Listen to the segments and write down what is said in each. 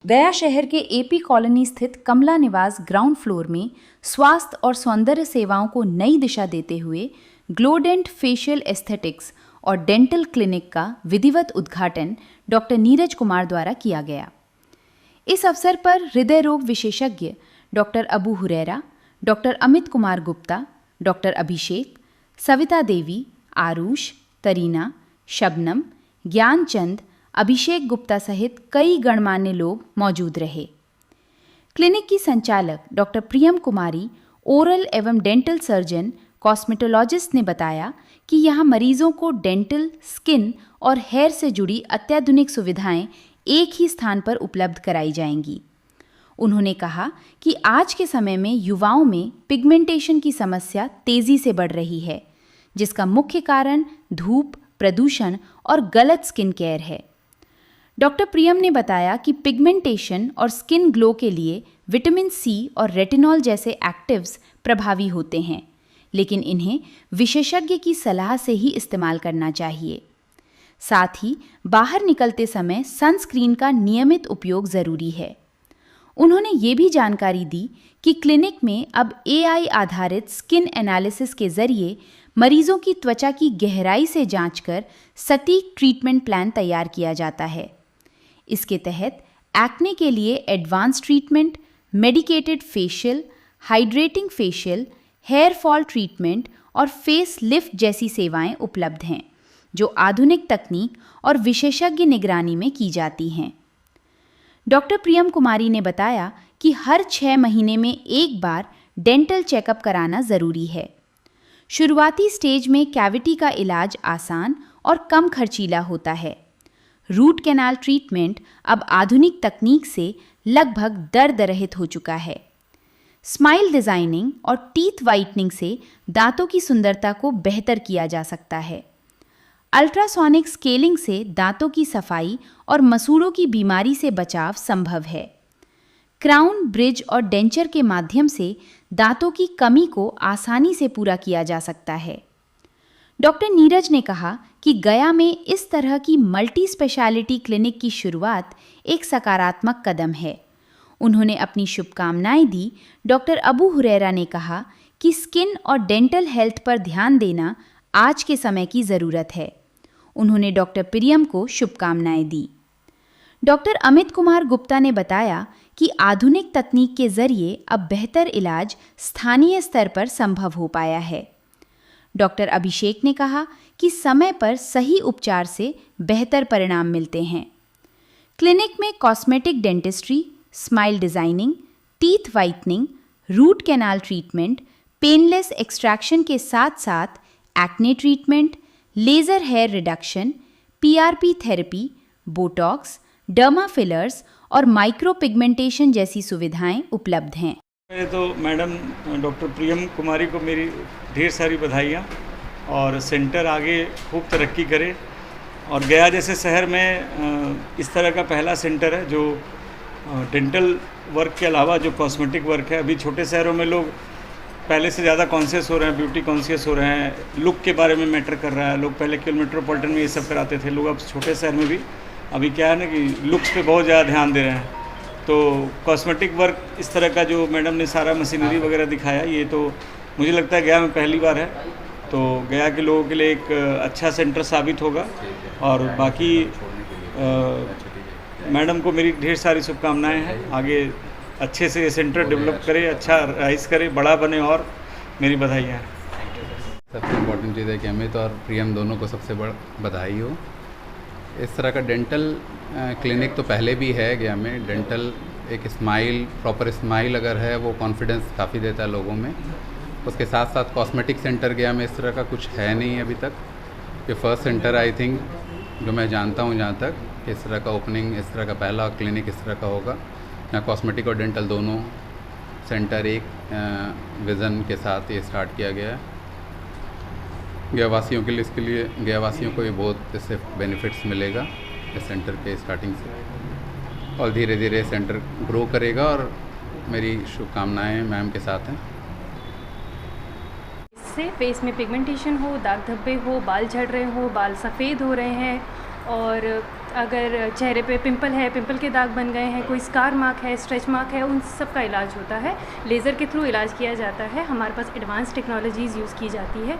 गया शहर के एपी कॉलोनी स्थित कमला निवास ग्राउंड फ्लोर में स्वास्थ्य और सौंदर्य सेवाओं को नई दिशा देते हुए ग्लोडेंट फेशियल एस्थेटिक्स और डेंटल क्लिनिक का विधिवत उद्घाटन डॉक्टर नीरज कुमार द्वारा किया गया। इस अवसर पर हृदय रोग विशेषज्ञ doctor Abu Huraira, doctor Amit Kumar Gupta, doctor Abhishek, Savita Devi, Aarush, Tarina, Shabnam, Gyanchand, Abhishek Gupta सहित कई गणमान्य लोग मौजूद रहे। क्लिनिक की संचालक डॉक्टर प्रियम कुमारी, ओरल एवं डेंटल सर्जन कॉस्मेटोलॉजिस्ट ने बताया कि यहाँ मरीजों को डेंटल, स्किन और हेयर से जुड़ी अत्याधुनिक सुविधाएं एक ही स्थान पर उपलब्ध कराई जाएंगी। उन्होंने कहा कि आज के समय में युवाओं में पिगमेंटेशन की समस्या तेजी से बढ़ रही है, जिसका मुख्य कारण धूप, प्रदूषण और गलत स्किन केयर है। डॉक्टर प्रियम ने बताया कि पिगमेंटेशन और स्किन ग्लो के लिए विटामिन सी और रेटिनॉल जैसे एक्टिव्स प्रभावी होते हैं, लेकिन इन्हें विशेषज्ञ की सलाह से ही इस्तेमाल करना चाहिए। साथ ही बाहर निकलते समय सनस्क्रीन का नियमित उपयोग ज़रूरी है। उन्होंने ये भी जानकारी दी कि क्लिनिक में अब AI आधारित स्किन एनालिसिस के जरिए मरीजों की त्वचा की गहराई से जांचकर सटीक ट्रीटमेंट प्लान तैयार किया जाता है। इसके तहत एक्ने के लिए advance treatment, medicated facial, hydrating facial, hair fall treatment और फेस लिफ्ट जैसी सेवाएं उपलब्ध हैं, जो आधुनिक तकनीक और विशेषज्ञ निगरानी में की जाती हैं। डॉक्टर प्रियम कुमारी ने बताया कि हर 6 महीने में एक बार डेंटल चेकअप कराना ज़रूरी है। शुरुआती स्टेज में कैविटी का इलाज आसान और कम खर्चीला होता है। रूट कैनाल ट्रीटमेंट अब आधुनिक तकनीक से लगभग दर्द रहित हो चुका है। स्माइल डिज़ाइनिंग और टीथ वाइटनिंग से दांतों की सुंदरता को बेहतर किया जा सकता है। अल्ट्रासोनिक स्केलिंग से दांतों की सफाई और मसूड़ों की बीमारी से बचाव संभव है। क्राउन, ब्रिज और डेंचर के माध्यम से दांतों की कमी को आसानी से पूरा किया जा सकता है। डॉक्टर नीरज ने कहा कि गया में इस तरह की मल्टी स्पेशलिटी क्लिनिक की शुरुआत एक सकारात्मक कदम है। उन्होंने अपनी शुभकामनाएं दी। डॉक्टर अबू हुरैरा ने कहा कि स्किन और डेंटल हेल्थ पर ध्यान देना आज के समय की ज़रूरत है। उन्होंने डॉक्टर प्रियम को शुभकामनाएं दी। डॉक्टर अमित कुमार गुप्ता ने बताया कि आधुनिक तकनीक के जरिए अब बेहतर इलाज स्थानीय स्तर पर संभव हो पाया है। डॉक्टर अभिषेक ने कहा कि समय पर सही उपचार से बेहतर परिणाम मिलते हैं। क्लिनिक में cosmetic dentistry, smile designing, teeth whitening, root canal treatment, painless extraction के साथ साथ acne treatment, laser hair reduction, PRP therapy, botox, derma fillers और माइक्रो पिगमेंटेशन जैसी सुविधाएं उपलब्ध हैं। तो मैडम डॉक्टर प्रियम कुमारी को मेरी ढेर सारी बधाइयाँ और सेंटर आगे खूब तरक्की करे और गया जैसे शहर में इस तरह का पहला सेंटर है जो डेंटल वर्क के अलावा जो कॉस्मेटिक वर्क है। अभी छोटे शहरों में लोग पहले से ज़्यादा कॉन्शियस हो रहे हैं, ब्यूटी कॉन्शियस हो रहे हैं, लुक के बारे में मैटर कर रहा है। लोग पहले केवल मेट्रोपॉलिटन में ये सब कराते थे, लोग अब छोटे शहर में भी अभी क्या है ना कि लुक्स पे बहुत ज़्यादा ध्यान दे रहे हैं। तो कॉस्मेटिक वर्क इस तरह का जो मैडम ने सारा मशीनरी वगैरह दिखाया, ये तो मुझे लगता है गया में पहली बार है। तो गया के लोगों के लिए एक अच्छा सेंटर साबित होगा और बाकी मैडम को मेरी ढेर सारी शुभकामनाएं हैं। आगे अच्छे से ये सेंटर डेवलप करे, अच्छा राइज करे, बड़ा बने और मेरी बधाइयाँ हैं। सबसे इम्पोर्टेंट चीज़ है कि अमित और प्रियम दोनों को सबसे बड़ा बधाई हो। इस तरह का डेंटल क्लिनिक तो पहले भी है गया में। डेंटल एक स्माइल, प्रॉपर स्माइल अगर है वो कॉन्फिडेंस काफ़ी देता है लोगों में। उसके साथ साथ कॉस्मेटिक सेंटर गया में इस तरह का कुछ है नहीं अभी तक। ये फर्स्ट सेंटर आई थिंक जो मैं जानता हूँ जहाँ तक इस तरह का ओपनिंग, इस तरह का पहला क्लिनिक इस तरह का होगा। यहाँ कॉस्मेटिक और डेंटल दोनों सेंटर एक विज़न के साथ ये स्टार्ट किया गया है। गयावासियों के लिए, इसके लिए गयावासियों को ये बहुत इससे बेनिफिट्स मिलेगा इस सेंटर के स्टार्टिंग से, और धीरे धीरे सेंटर ग्रो करेगा और मेरी शुभकामनाएं मैम के साथ हैं। इससे फेस में पिगमेंटेशन हो, दाग धब्बे हो, बाल झड़ रहे हो, बाल सफ़ेद हो रहे हैं और अगर चेहरे पे पिंपल है, पिंपल के दाग बन गए हैं, कोई स्कार मार्क है, स्ट्रेच मार्क है, उन सब का इलाज होता है। लेज़र के थ्रू इलाज किया जाता है। हमारे पास एडवांस टेक्नोलॉजीज़ यूज़ की जाती है।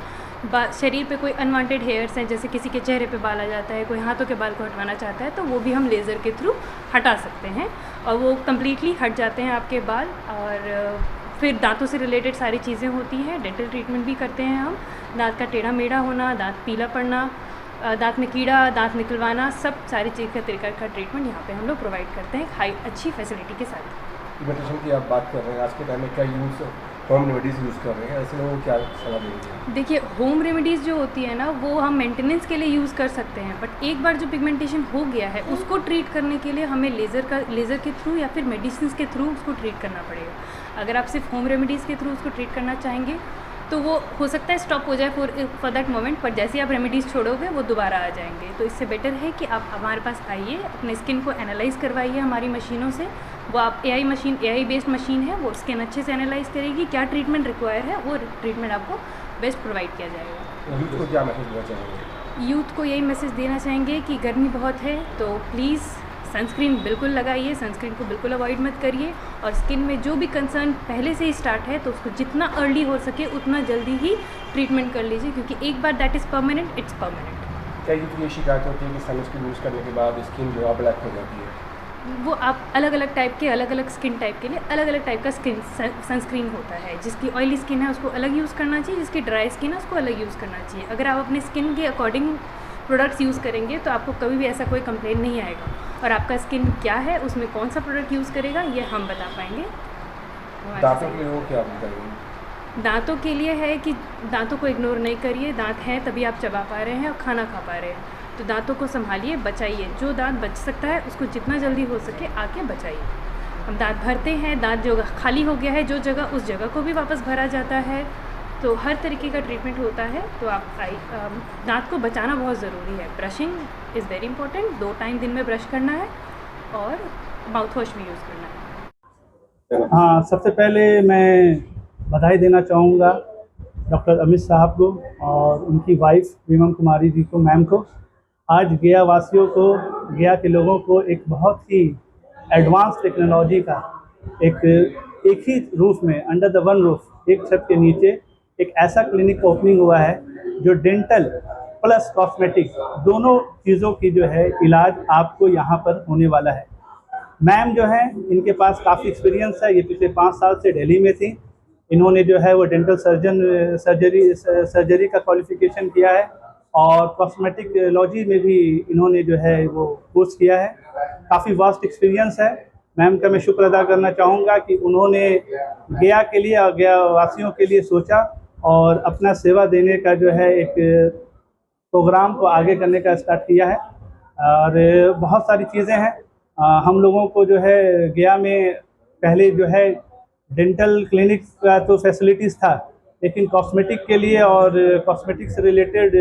शरीर पे कोई अनवांटेड हेयर्स हैं, जैसे किसी के चेहरे पे बाल आ जाता है, कोई हाथों के बाल को हटवाना चाहता है, तो वो भी हम लेज़र के थ्रू हटा सकते हैं और वो कम्प्लीटली हट जाते हैं आपके बाल। और फिर दांतों से रिलेटेड सारी चीज़ें होती हैं। डेंटल ट्रीटमेंट भी करते हैं हम। दांत का टेढ़ा मेढ़ा होना, दांत पीला पड़ना, दांत में कीड़ा, दांत निकलवाना, सब सारी चीज़ का तरीका का ट्रीटमेंट यहाँ पे हम लोग प्रोवाइड करते हैं अच्छी फैसिलिटी के साथ। पिगमेंटेशन की आप बात कर रहे हैं, आज के टाइम में क्या होम रेमेडीज़ यूज़ कर रहे हैं, ऐसे लोगों को क्या सलाह देंगे? देखिए, होम रेमेडीज़ जो होती है ना, वो हम मेंटेनेंस के लिए यूज़ कर सकते हैं, बट एक बार जो पिगमेंटेशन हो गया है उसको ट्रीट करने के लिए हमें लेज़र के थ्रू या फिर मेडिसिन के थ्रू उसको ट्रीट करना पड़ेगा। अगर आप सिर्फ होम रेमेडीज़ के थ्रू उसको ट्रीट करना चाहेंगे तो वो हो सकता है स्टॉप हो जाए फॉर दैट मोमेंट, पर जैसे ही आप रेमेडीज़ छोड़ोगे वो दोबारा आ जाएंगे। तो इससे बेटर है कि आप हमारे पास आइए, अपने स्किन को एनालाइज़ करवाइए हमारी मशीनों से। वो आप AI बेस्ड मशीन है, वो स्किन अच्छे से एनालाइज़ करेगी, क्या ट्रीटमेंट रिक्वायर है, वो ट्रीटमेंट आपको बेस्ट प्रोवाइड किया जाएगा। यूथ को क्या मैसेज देना चाहेंगे? यूथ को यही मैसेज देना चाहेंगे कि गर्मी बहुत है, तो प्लीज़ सनस्क्रीन बिल्कुल लगाइए, सनस्क्रीन को बिल्कुल अवॉइड मत करिए। और स्किन में जो भी कंसर्न पहले से ही स्टार्ट है तो उसको जितना अर्ली हो सके उतना जल्दी ही ट्रीटमेंट कर लीजिए, क्योंकि एक बार that is permanent, it's permanent. क्या यूथ की ये शिकायत होती है कि सनस्क्रीन यूज़ करने के बाद स्किन जो है ब्लैक हो जाती है? वो आप अलग अलग टाइप के, अलग अलग स्किन टाइप के लिए अलग अलग टाइप का सनस्क्रीन होता है। जिसकी ऑयली स्किन है उसको अलग यूज़ करना चाहिए, जिसकी ड्राई स्किन है उसको अलग यूज़ करना चाहिए। अगर आप अपने स्किन के अकॉर्डिंग प्रोडक्ट्स यूज़ करेंगे तो आपको कभी भी ऐसा कोई कंप्लेंट नहीं आएगा। और आपका स्किन क्या है, उसमें कौन सा प्रोडक्ट यूज़ करेगा, ये हम बता पाएंगे। दांतों के लिए क्या बताएंगे? दांतों के लिए है कि दांतों को इग्नोर नहीं करिए। दांत हैं तभी आप चबा पा रहे हैं और खाना खा पा रहे हैं, तो दांतों को संभालिए, बचाइए। जो दांत बच सकता है उसको जितना जल्दी हो सके आके बचाइए। हम दांत भरते हैं, दांत जो खाली हो गया है जो जगह, उस जगह को भी वापस भरा जाता है। तो हर तरीके का ट्रीटमेंट होता है। तो आप दांत को बचाना बहुत ज़रूरी है। Brushing is very important. 2 time दिन में ब्रश करना है और माउथ वॉश भी यूज़ करना है। हाँ, सबसे पहले मैं बधाई देना चाहूँगा डॉक्टर अमित साहब को और उनकी वाइफ प्रियम कुमारी जी को, मैम को। आज गया वासियों को, गया के लोगों को एक बहुत ही एडवांस टेक्नोलॉजी का एक ही रूफ में, अंडर द वन रूफ, एक छत के नीचे एक ऐसा क्लिनिक ओपनिंग हुआ है जो डेंटल प्लस कॉस्मेटिक दोनों चीज़ों की जो है इलाज आपको यहाँ पर होने वाला है। मैम जो है, इनके पास काफ़ी एक्सपीरियंस है। ये पिछले 5 साल से दिल्ली में थी। इन्होंने जो है वो डेंटल सर्जरी का क्वालिफिकेशन किया है और कॉस्मेटिकोलॉजी में भी इन्होंने जो है वो कोर्स किया है। काफ़ी वास्ट एक्सपीरियंस है। मैम का मैं शुक्र अदा करना चाहूँगा कि उन्होंने गया के लिए और गया वासियों के लिए सोचा और अपना सेवा देने का जो है एक प्रोग्राम को आगे करने का स्टार्ट किया है। और बहुत सारी चीज़ें हैं। हम लोगों को जो है गया में पहले जो है डेंटल क्लिनिक का तो फैसिलिटीज़ था, लेकिन कॉस्मेटिक के लिए और कॉस्मेटिक से रिलेटेड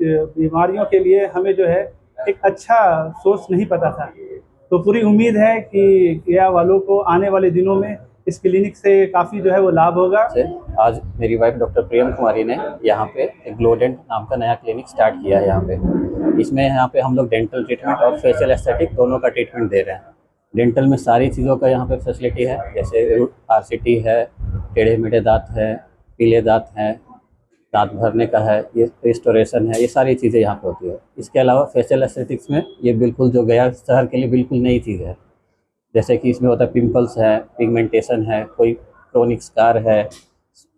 बीमारियों के लिए हमें जो है एक अच्छा सोर्स नहीं पता था। तो पूरी उम्मीद है कि गया वालों को आने वाले दिनों में इस क्लिनिक से काफ़ी जो है वो लाभ होगा। आज मेरी वाइफ डॉक्टर प्रियम कुमारी ने यहाँ पे ग्लोडेंट नाम का नया क्लिनिक स्टार्ट किया है। यहाँ पे हम लोग डेंटल ट्रीटमेंट और फेशियल एस्थेटिक दोनों का ट्रीटमेंट दे रहे हैं। डेंटल में सारी चीज़ों का यहाँ पे फैसिलिटी है, जैसे RCT है, टेढ़े मेढ़े दांत है, पीले दांत हैं, दांत भरने का है, ये रिस्टोरेशन है, ये सारी चीज़ें यहाँ पे होती है। इसके अलावा फेशियल एस्थेटिक्स में ये बिल्कुल जो गया शहर के लिए बिल्कुल नई चीज़ है। जैसे कि इसमें होता है पिंपल्स है, पिगमेंटेशन है, कोई क्रोनिक स्कार है,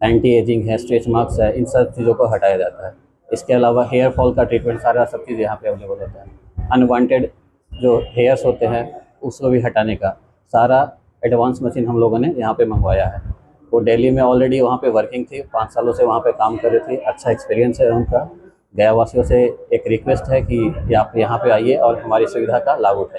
एंटी एजिंग है, स्ट्रेच मार्क्स है, इन सब चीज़ों को हटाया जाता है। इसके अलावा हेयर फॉल का ट्रीटमेंट, सारा सब चीज़ यहाँ पे अवेलेबल होता है। अनवांटेड जो हेयर्स होते हैं उसको भी हटाने का सारा एडवांस मशीन हम लोगों ने यहाँ पे मंगवाया है। वो दिल्ली में ऑलरेडी वहाँ पे वर्किंग थी, 5 सालों से वहाँ पे काम कर रही थी, अच्छा एक्सपीरियंस है उनका। गया वासियों से एक रिक्वेस्ट है कि आप यहाँ पे आइए और हमारी सुविधा का लाभ उठाइए।